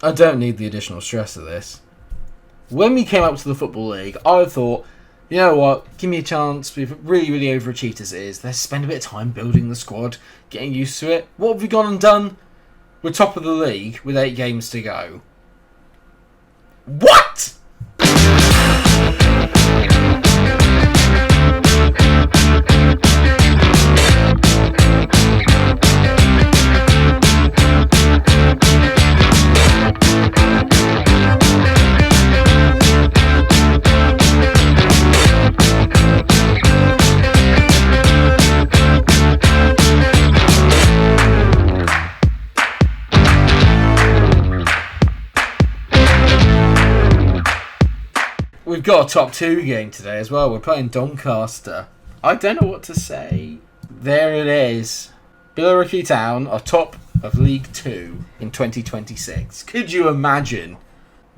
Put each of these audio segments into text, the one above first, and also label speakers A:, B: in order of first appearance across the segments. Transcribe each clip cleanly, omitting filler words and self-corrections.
A: I don't need the additional stress of this. When we came up to the Football League, I thought, you know what, give me a chance. We've really, really overachieved as it is. Let's spend a bit of time building the squad, getting used to it. What have we gone and done? We're top of the league with 8 games to go. What? We've got a top 2 game today as well. We're playing Doncaster. I don't know what to say. There it is. Billericay Town are top of League 2 in 2026. Could you imagine?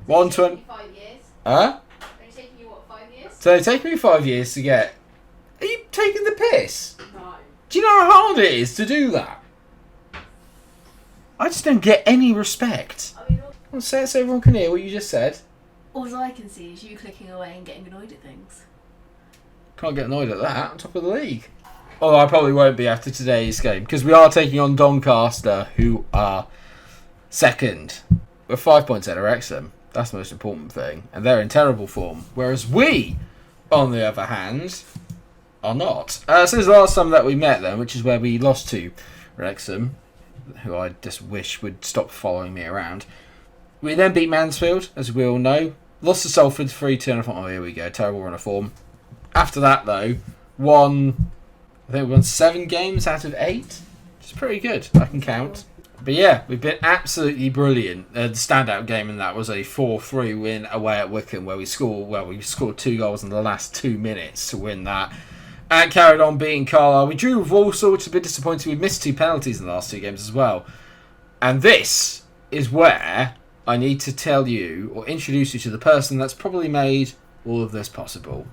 A: 120.
B: 5 years.
A: Huh?
B: It's taking you, 5 years?
A: So it takes me 5 years to get... Are you taking the piss?
B: No.
A: Do you know how hard it is to do that? I just don't get any respect.
B: I mean,
A: Well, say it so everyone can hear what you just said.
B: all I can see is you clicking away and getting annoyed at things.
A: Can't get annoyed at that. I'm top of the league. Although I probably won't be after today's game, because we are taking on Doncaster, who are second. We're 5 points ahead of Wrexham. That's the most important thing. And they're in terrible form. Whereas we, on the other hand, are not. Since the last time that we met them, which is where we lost to Wrexham, who I just wish would stop following me around. We then beat Mansfield, as we all know. Lost to Salford 3-2, and I thought, oh, here we go, terrible run of form. After that, though, I think we won 7 games out of 8, which is pretty good, I can count. But yeah, we've been absolutely brilliant. The standout game in that was a 4-3 win away at Wycombe, where we scored 2 goals in the last 2 minutes to win that. And carried on beating Carlisle. We drew with Walsall, which is a bit disappointing. We missed 2 penalties in the last 2 games as well. And this is where I need to tell you or introduce you to the person that's probably made all of this possible.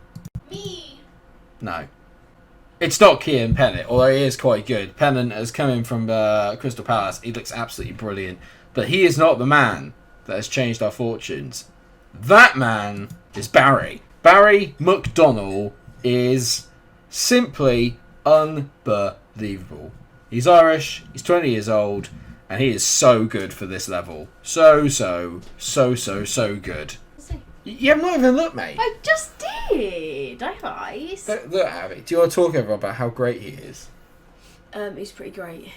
B: Me!
A: No. It's not Kian Pennant, although he is quite good. Pennant has come in from Crystal Palace. He looks absolutely brilliant. But he is not the man that has changed our fortunes. That man is Barry. Barry McDonnell is simply unbelievable. He's Irish, he's 20 years old, and he is so good for this level. So good. You have not even looked, mate.
B: I just did. I have eyes.
A: Look at it. Do you want to talk everyone about how great he is?
B: He's pretty great.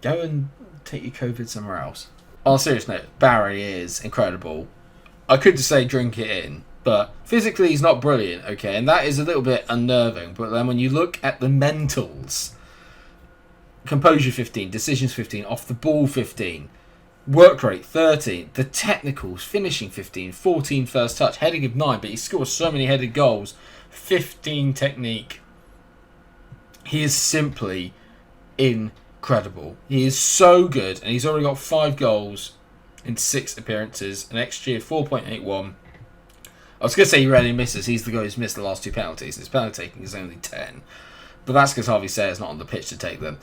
A: Go and take your COVID somewhere else. On a serious note, Barry is incredible. I could just say drink it in, but physically he's not brilliant, okay? And that is a little bit unnerving. But then when you look at the mentals, composure 15, decisions 15, off the ball 15, work rate 13, the technicals finishing 15, 14 first touch, heading of 9, but he scores so many headed goals, 15 technique. He is simply incredible. He is so good, and he's already got 5 goals in 6 appearances, an XG of 4.81. I was going to say he rarely misses. He's the guy who's missed the last 2 penalties. His penalty taking is only 10. But that's because Harvey Sayer's not on the pitch to take them.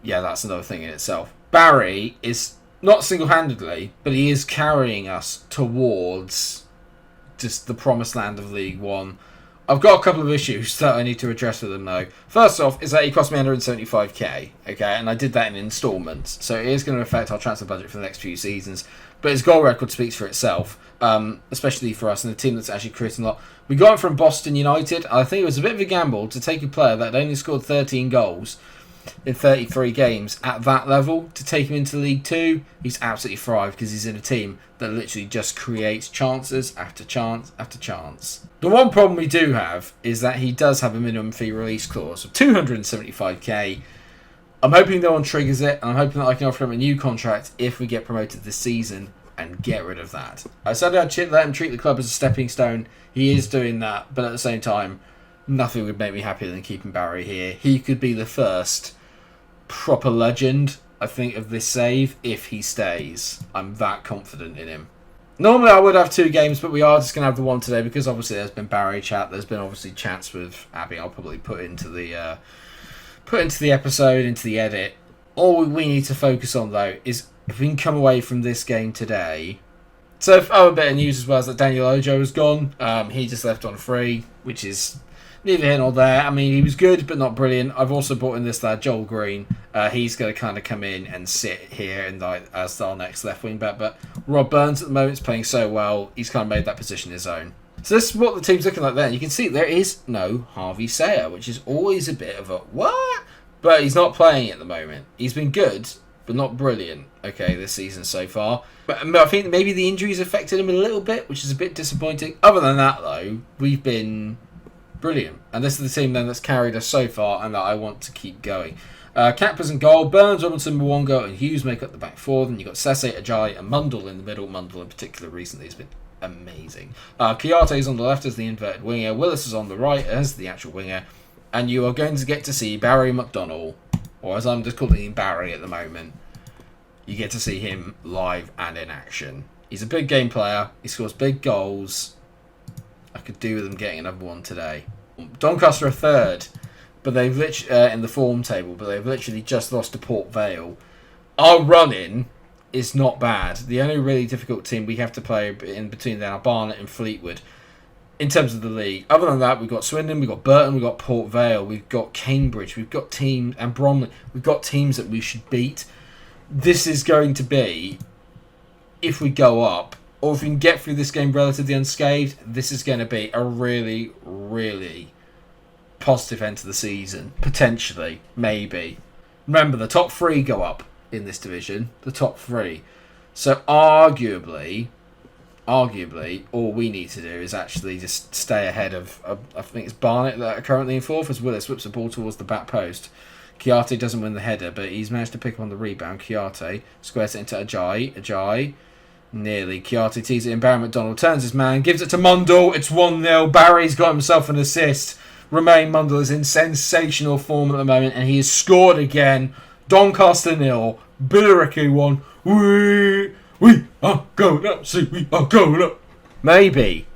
A: Yeah, that's another thing in itself. Barry is not single-handedly, but he is carrying us towards just the promised land of League One. I've got a couple of issues that I need to address with him, though. First off, is that he cost me 175k, okay, and I did that in instalments, so it is going to affect our transfer budget for the next few seasons. But his goal record speaks for itself, especially for us and the team that's actually creating a lot. We got him from Boston United. I think it was a bit of a gamble to take a player that only scored 13 goals in 33 games at that level to take him into League 2. He's absolutely thrived because he's in a team that literally just creates chances after chance after chance. The one problem we do have is that he does have a minimum fee release clause of 275k. I'm hoping no one triggers it, and I'm hoping that I can offer him a new contract if we get promoted this season and get rid of that. I said I'd let him treat the club as a stepping stone. He is doing that, but at the same time, nothing would make me happier than keeping Barry here. He could be the first proper legend, I think, of this save if he stays. I'm that confident in him. Normally I would have 2 games, but we are just going to have the one today because obviously there's been Barry chat. There's been obviously chats with Abby. I'll probably put into the episode, into the edit. All we need to focus on though is if we can come away from this game today... So, a bit of news as well is that Daniel Ojo has gone. He just left on free, which is neither here nor there. I mean, he was good, but not brilliant. I've also brought in this lad, Joel Green. He's going to kind of come in and sit here and as our next left wing back. But Rob Burns at the moment is playing so well, he's kind of made that position his own. So this is what the team's looking like there. You can see there is no Harvey Sayer, which is always a bit of a what? But he's not playing at the moment. He's been good, but not brilliant, okay, this season so far. But I think maybe the injuries affected him a little bit, which is a bit disappointing. Other than that, though, we've been brilliant. And this is the team then that's carried us so far and that I want to keep going. Capers in goal, Burns, Robinson, Mwongo and Hughes make up the back four. Then you've got Sese, Ajayi and Mundle in the middle. Mundle in particular recently has been amazing. Kiyate is on the left as the inverted winger. Willis is on the right as the actual winger. And you are going to get to see Barry McDonnell, or as I'm just calling him Barry at the moment. You get to see him live and in action. He's a big game player. He scores big goals. I could do with him getting another one today. Doncaster are third, but they've in the form table, but they've literally just lost to Port Vale. Our run-in is not bad. The only really difficult team we have to play in between then are Barnet and Fleetwood in terms of the league. Other than that, we've got Swindon, we've got Burton, we've got Port Vale, we've got Cambridge, we've got teams, and Bromley. We've got teams that we should beat. This is going to be, if we go up, or if we can get through this game relatively unscathed, this is going to be a really, really positive end to the season. Potentially. Maybe. Remember, the top three go up in this division. The top three. So arguably, all we need to do is actually just stay ahead of I think it's Barnet that are currently in fourth, as Willis whips the ball towards the back post. Kiyate doesn't win the header, but he's managed to pick up on the rebound. Kiyate squares it into Ajayi. Nearly. Kiyate tees it in. Barry McDonald turns his man, gives it to Mundle. It's 1-0. Barry's got himself an assist. Romain Mundle is in sensational form at the moment, and he has scored again. Doncaster 0. Billericay 1. We are going up. See, we are going up. Maybe.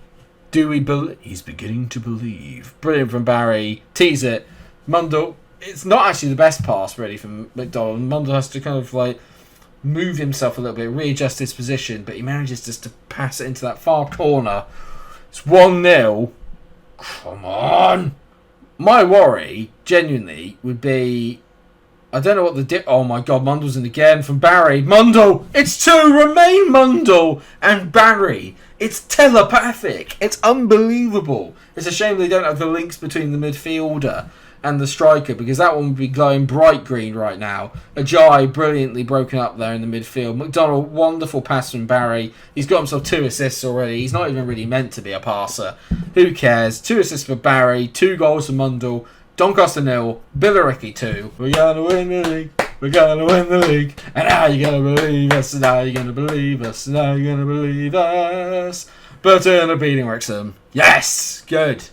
A: Do we believe? He's beginning to believe. Brilliant from Barry. Tees it. Mundle. It's not actually the best pass, really, from McDonald. Mundle has to kind of, move himself a little bit, readjust his position, but he manages just to pass it into that far corner. It's 1-0. Come on. My worry, genuinely, would be... I don't know what the... Oh, my God, Mundle's in again from Barry. Mundle! It's 2! Remain Mundle and Barry. It's telepathic. It's unbelievable. It's a shame they don't have the links between the midfielder and the striker, because that one would be glowing bright green right now. Ajayi brilliantly broken up there in the midfield. McDonald, wonderful pass from Barry. He's got himself 2 assists already. He's not even really meant to be a passer. Who cares? 2 assists for Barry, 2 goals for Mundle. Doncaster 0, Billericay 2. We're going to win the league. We're going to win the league. And now you're going to believe us. And now you're going to believe us. And now you're going to believe us. Burton are beating Wrexham. Yes! Good.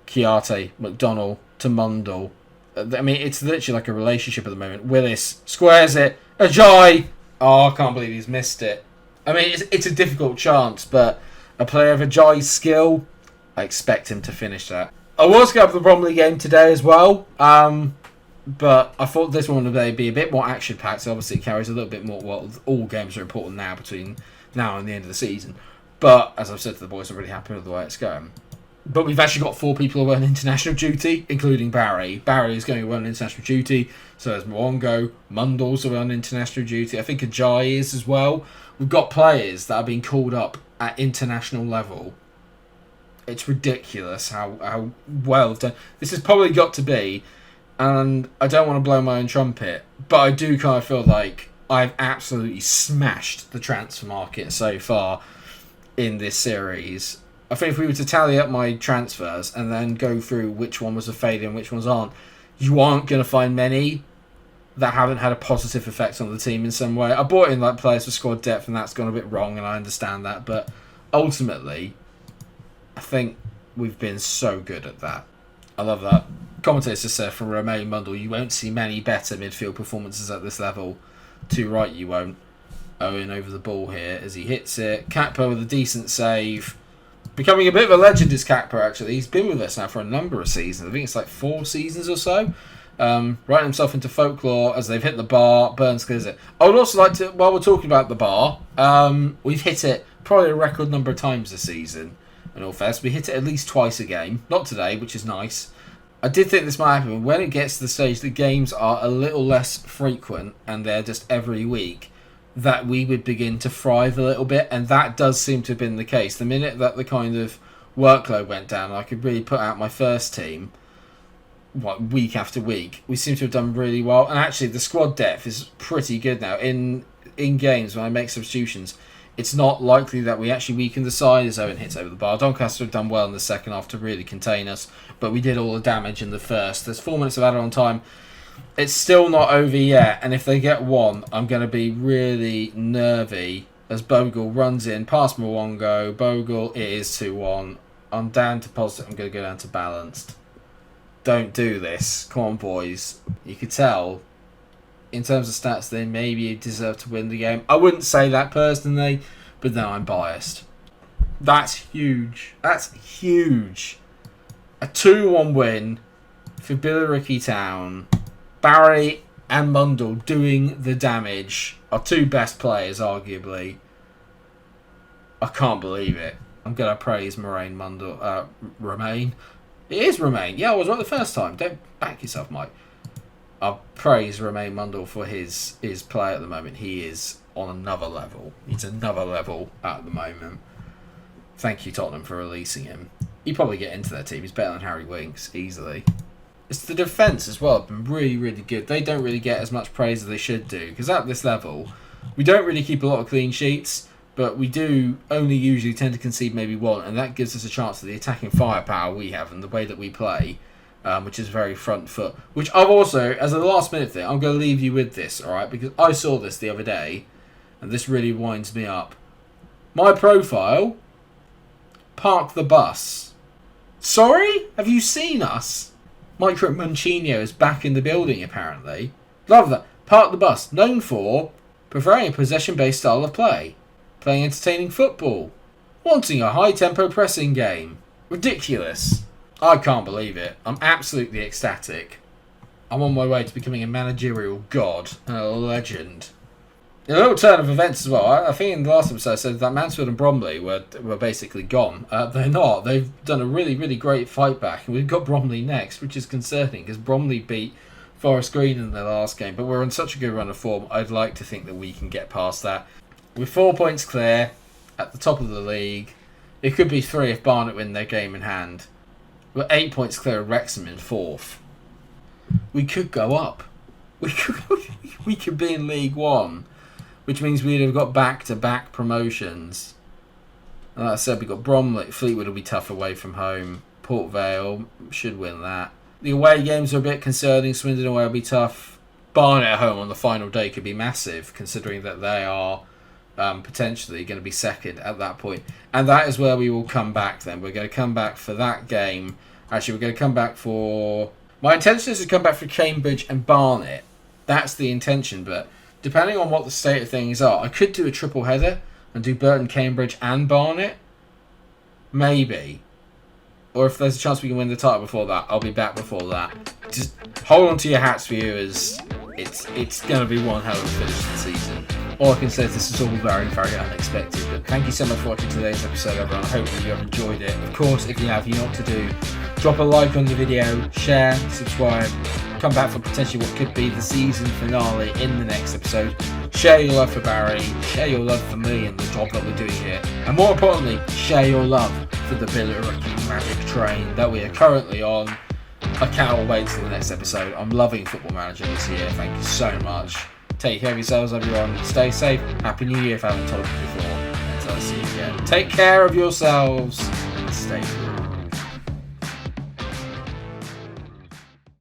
A: Kiyate, McDonald to Mundle. I mean, it's literally like a relationship at the moment. Willis squares it. Ajayi. Oh, I can't believe he's missed it. I mean, it's a difficult chance, but a player of Ajayi's skill, I expect him to finish that. I was going to have the Bromley game today as well, but I thought this one would be a bit more action-packed, so obviously it carries a little bit more... Well, all games are important now between now and the end of the season. But, as I've said to the boys, I'm really happy with the way it's going. But we've actually got 4 people who are on international duty, including Barry. Barry is going to be on international duty. So there's Mwongo. Mundle's on international duty. I think Ajayi is as well. We've got players that are being called up at international level. It's ridiculous how well done. This has probably got to be, and I don't want to blow my own trumpet, but I do kind of feel like I've absolutely smashed the transfer market so far in this series. I think if we were to tally up my transfers and then go through which one was a failure and which ones aren't, you aren't going to find many that haven't had a positive effect on the team in some way. I bought in players for squad depth and that's gone a bit wrong, and I understand that, but ultimately, I think we've been so good at that. I love that. Commentators just said from Romain Mundle, you won't see many better midfield performances at this level. Too right, you won't. Owen over the ball here as he hits it. Kakpo with a decent save. Becoming a bit of a legend is Kakpo, actually. He's been with us now for a number of seasons. I think it's 4 seasons or so. writing himself into folklore as they've hit the bar. Burns clears it. I would also like to, while we're talking about the bar, we've hit it probably a record number of times this season. In all fairness, we hit it at least twice a game. Not today, which is nice. I did think this might happen. When it gets to the stage the games are a little less frequent and they're just every week, that we would begin to thrive a little bit, and that does seem to have been the case. The minute that the kind of workload went down, I could really put out my first team week after week. We seem to have done really well, and actually the squad depth is pretty good now. In games when I make substitutions, it's not likely that we actually weaken the side as Owen hits over the bar. Doncaster have done well in the second half to really contain us, but we did all the damage in the first. There's 4 minutes of added-on time. It's still not over yet, and if they get one, I'm going to be really nervy as Bogle runs in past Mwongo. Bogle, it is 2-1. I'm down to positive. I'm going to go down to balanced. Don't do this. Come on, boys. You could tell, in terms of stats, they maybe deserve to win the game. I wouldn't say that personally, but no, I'm biased. That's huge. That's huge. A 2-1 win for Billericay Town. Barry and Mundle doing the damage. Our two best players, arguably. I can't believe it. I'm going to praise Romain. It is Romain. Yeah, I was right the first time. Don't back yourself, Mike. I'll praise Romain Mundle for his play at the moment. He is on another level. He's another level at the moment. Thank you, Tottenham, for releasing him. He'd probably get into their team. He's better than Harry Winks, easily. It's the defence as well. Been really, really good. They don't really get as much praise as they should do. Because at this level, we don't really keep a lot of clean sheets. But we do only usually tend to concede maybe one. And that gives us a chance to the attacking firepower we have and the way that we play. Which is very front foot. Which I've also, as a last minute thing, I'm going to leave you with this, alright? Because I saw this the other day. And this really winds me up. My profile. Park the bus. Sorry? Have you seen us? Mikero Munchino is back in the building, apparently. Love that. Park the bus. Known for preferring a possession-based style of play. Playing entertaining football. Wanting a high-tempo pressing game. Ridiculous. I can't believe it. I'm absolutely ecstatic. I'm on my way to becoming a managerial god and a legend. In a little turn of events as well, I think in the last episode I said that Mansfield and Bromley were basically gone. They're not. They've done a really, really great fight back, and we've got Bromley next, which is concerning because Bromley beat Forest Green in their last game, but we're on such a good run of form, I'd like to think that we can get past that. We're 4 points clear at the top of the league. It could be 3 if Barnet win their game in hand. We're 8 points clear of Wrexham in 4th. We could go up. We could be in League One. Which means we'd have got back-to-back promotions. And like I said, we've got Bromley. Fleetwood will be tough away from home. Port Vale should win that. The away games are a bit concerning. Swindon away will be tough. Barnet at home on the final day could be massive, considering that they are potentially going to be second at that point. And that is where we will come back then. We're going to come back for that game. Actually, we're going to come back for... My intention is to come back for Cambridge and Barnet. That's the intention, but... Depending on what the state of things are, I could do a triple header and do Burton, Cambridge and Barnet. Maybe. Or if there's a chance we can win the title before that, I'll be back before that. Just hold on to your hats, viewers. It's going to be one hell of a finish to the season. All I can say is this is all very, very unexpected. But thank you so much for watching today's episode, everyone. I hope that you have enjoyed it. Of course, if you have, you know what to do. Drop a like on the video, share, subscribe. Come back for potentially what could be the season finale in the next episode. Share your love for Barry, share your love for me and the job that we're doing here, and more importantly, share your love for the Billericay Magic train that we are currently on. I cannot wait till the next episode. I'm loving Football Manager this year. Thank you so much. Take care of yourselves, everyone. Stay safe. Happy New Year if I haven't told you before. Until I see you again. Take care of yourselves and stay